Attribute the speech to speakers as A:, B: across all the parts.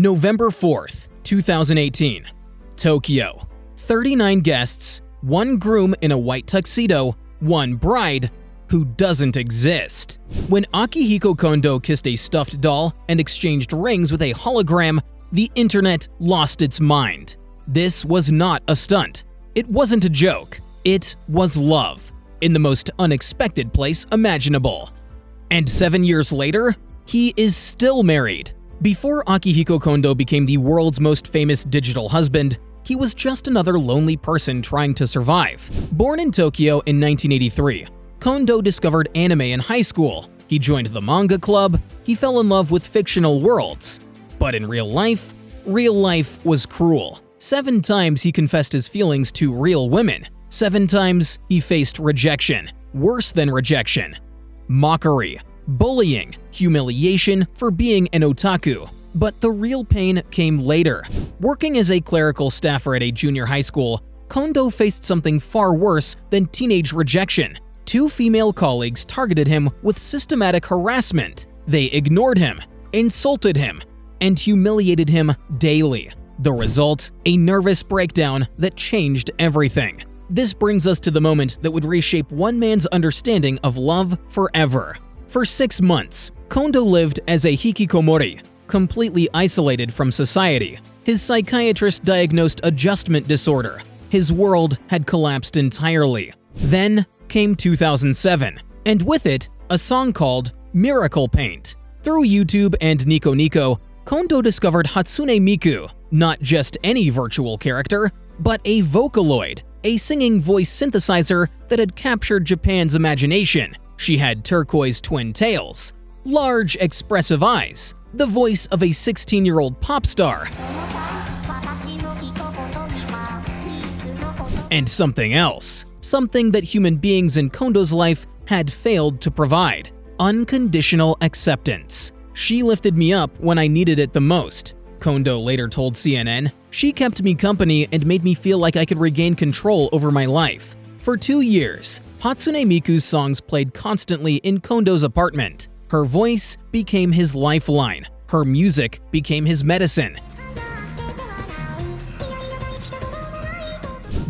A: November 4th, 2018. Tokyo. 39 guests, 1 groom in a white tuxedo, 1 bride who doesn't exist. When Akihiko Kondo kissed a stuffed doll and exchanged rings with a hologram, the internet lost its mind. This was not a stunt. It wasn't a joke. It was love, in the most unexpected place imaginable. And 7 years later, he is still married. Before Akihiko Kondo became the world's most famous digital husband, he was just another lonely person trying to survive. Born in Tokyo in 1983, Kondo discovered anime in high school. He joined the manga club. He fell in love with fictional worlds. But in real life was cruel. 7 times he confessed his feelings to real women. 7 times he faced rejection. Worse than rejection. Mockery, bullying, humiliation for being an otaku. But the real pain came later. Working as a clerical staffer at a junior high school, Kondo faced something far worse than teenage rejection. 2 female colleagues targeted him with systematic harassment. They ignored him, insulted him, and humiliated him daily. The result? A nervous breakdown that changed everything. This brings us to the moment that would reshape one man's understanding of love forever. For 6 months, Kondo lived as a hikikomori, completely isolated from society. His psychiatrist diagnosed adjustment disorder. His world had collapsed entirely. Then came 2007, and with it, a song called Miracle Paint. Through YouTube and Nico Nico, Kondo discovered Hatsune Miku, not just any virtual character, but a Vocaloid, a singing voice synthesizer that had captured Japan's imagination. She had turquoise twin tails, large expressive eyes, the voice of a 16-year-old pop star, and something else, something that human beings in Kondo's life had failed to provide: unconditional acceptance. She lifted me up when I needed it the most. Kondo later told CNN, "She kept me company and made me feel like I could regain control over my life." For 2 years, Hatsune Miku's songs played constantly in Kondo's apartment. Her voice became his lifeline. Her music became his medicine.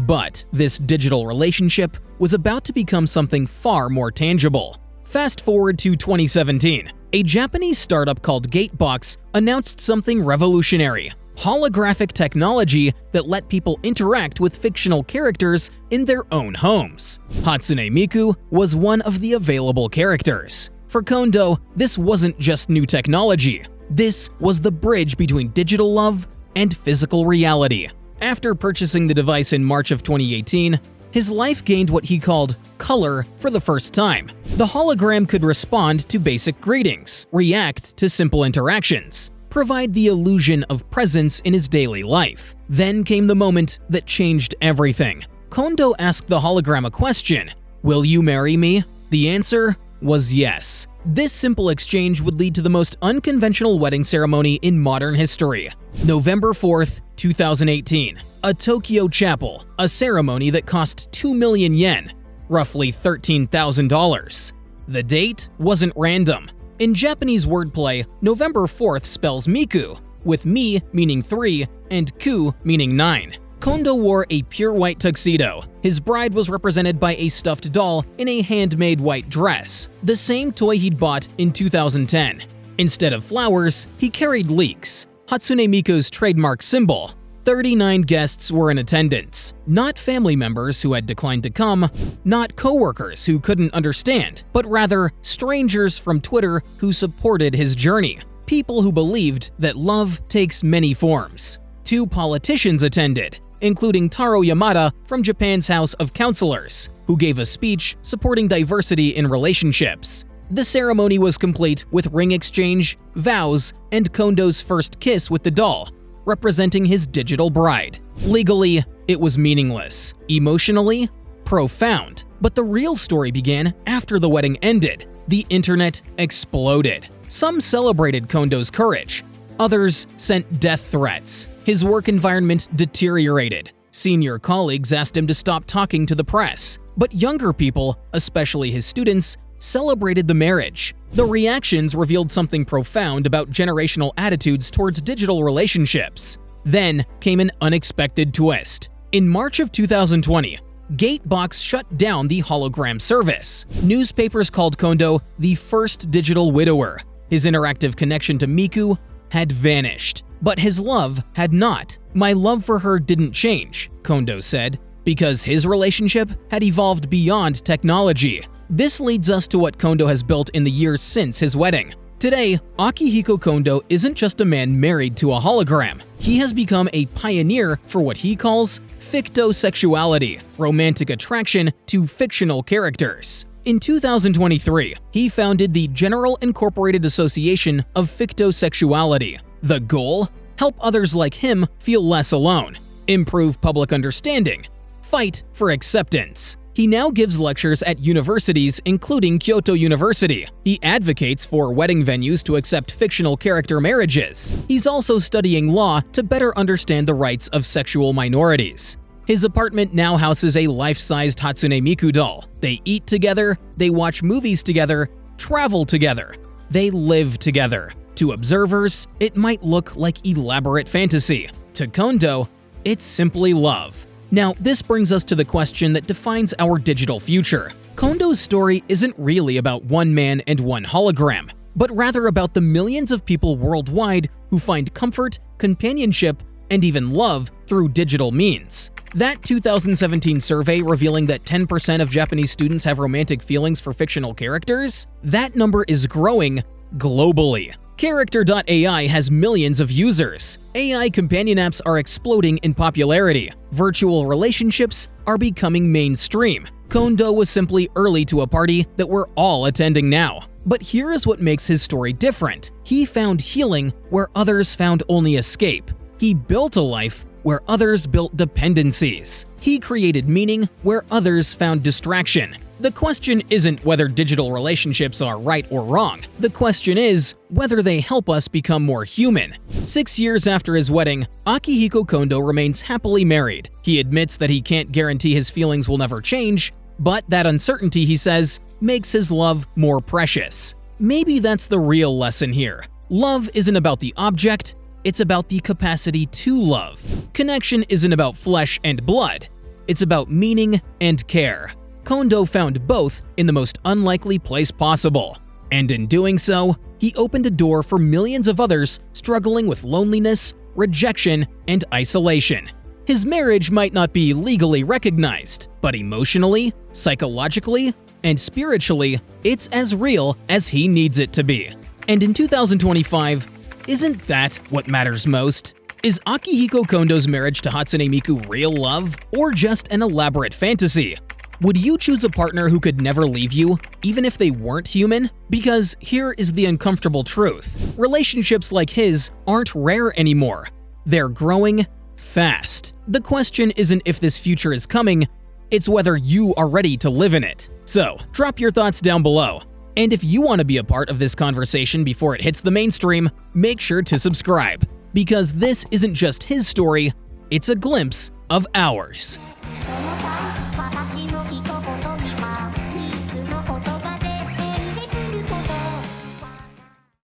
A: But this digital relationship was about to become something far more tangible. Fast forward to 2017. A Japanese startup called Gatebox announced something revolutionary: holographic technology that let people interact with fictional characters in their own homes. Hatsune Miku was one of the available characters. For Kondo, this wasn't just new technology. This was the bridge between digital love and physical reality. After purchasing the device in March of 2018, his life gained what he called color for the first time. The hologram could respond to basic greetings, react to simple interactions, provide the illusion of presence in his daily life. Then came the moment that changed everything. Kondo asked the hologram a question: "Will you marry me?" The answer was yes. This simple exchange would lead to the most unconventional wedding ceremony in modern history. November 4th, 2018. A Tokyo chapel, a ceremony that cost 2 million yen, roughly $13,000. The date wasn't random. In Japanese wordplay, November 4th spells Miku, with mi meaning 3 and ku meaning 9. Kondo wore a pure white tuxedo. His bride was represented by a stuffed doll in a handmade white dress, the same toy he'd bought in 2010. Instead of flowers, he carried leeks, Hatsune Miku's trademark symbol. 39 guests were in attendance, not family members who had declined to come, not coworkers who couldn't understand, but rather strangers from Twitter who supported his journey, people who believed that love takes many forms. 2 politicians attended, including Taro Yamada from Japan's House of Councilors, who gave a speech supporting diversity in relationships. The ceremony was complete with ring exchange, vows, and Kondo's first kiss with the doll, representing his digital bride. Legally, it was meaningless. Emotionally, profound. But the real story began after the wedding ended. The internet exploded. Some celebrated Kondo's courage. Others sent death threats. His work environment deteriorated. Senior colleagues asked him to stop talking to the press. But younger people, especially his students, celebrated the marriage. The reactions revealed something profound about generational attitudes towards digital relationships. Then came an unexpected twist. In March of 2020, Gatebox shut down the hologram service. Newspapers called Kondo the first digital widower. His interactive connection to Miku had vanished, but his love had not. "My love for her didn't change," Kondo said, because his relationship had evolved beyond technology. This leads us to what Kondo has built in the years since his wedding. Today, Akihiko Kondo isn't just a man married to a hologram. He has become a pioneer for what he calls fictoexuality, romantic attraction to fictional characters. In 2023, he founded the General Incorporated Association of Fictoexuality. The goal? Help others like him feel less alone, improve public understanding, fight for acceptance. He now gives lectures at universities, including Kyoto University. He advocates for wedding venues to accept fictional character marriages. He's also studying law to better understand the rights of sexual minorities. His apartment now houses a life-sized Hatsune Miku doll. They eat together, they watch movies together, travel together. They live together. To observers, it might look like elaborate fantasy. To Kondo, it's simply love. Now, this brings us to the question that defines our digital future. Kondo's story isn't really about one man and one hologram, but rather about the millions of people worldwide who find comfort, companionship, and even love through digital means. That 2017 survey revealing that 10% of Japanese students have romantic feelings for fictional characters, that number is growing globally. Character.ai has millions of users. AI companion apps are exploding in popularity. Virtual relationships are becoming mainstream. Kondo was simply early to a party that we're all attending now. But here is what makes his story different. He found healing where others found only escape. He built a life where others built dependencies. He created meaning where others found distraction. The question isn't whether digital relationships are right or wrong. The question is whether they help us become more human. 6 years after his wedding, Akihiko Kondo remains happily married. He admits that he can't guarantee his feelings will never change, but that uncertainty, he says, makes his love more precious. Maybe that's the real lesson here. Love isn't about the object, it's about the capacity to love. Connection isn't about flesh and blood, it's about meaning and care. Kondo found both in the most unlikely place possible. And in doing so, he opened a door for millions of others struggling with loneliness, rejection, and isolation. His marriage might not be legally recognized, but emotionally, psychologically, and spiritually, it's as real as he needs it to be. And in 2025, isn't that what matters most? Is Akihiko Kondo's marriage to Hatsune Miku real love, or just an elaborate fantasy? Would you choose a partner who could never leave you, even if they weren't human? Because here is the uncomfortable truth. Relationships like his aren't rare anymore. They're growing fast. The question isn't if this future is coming, it's whether you are ready to live in it. So, drop your thoughts down below. And if you want to be a part of this conversation before it hits the mainstream, make sure to subscribe. Because this isn't just his story, it's a glimpse of ours.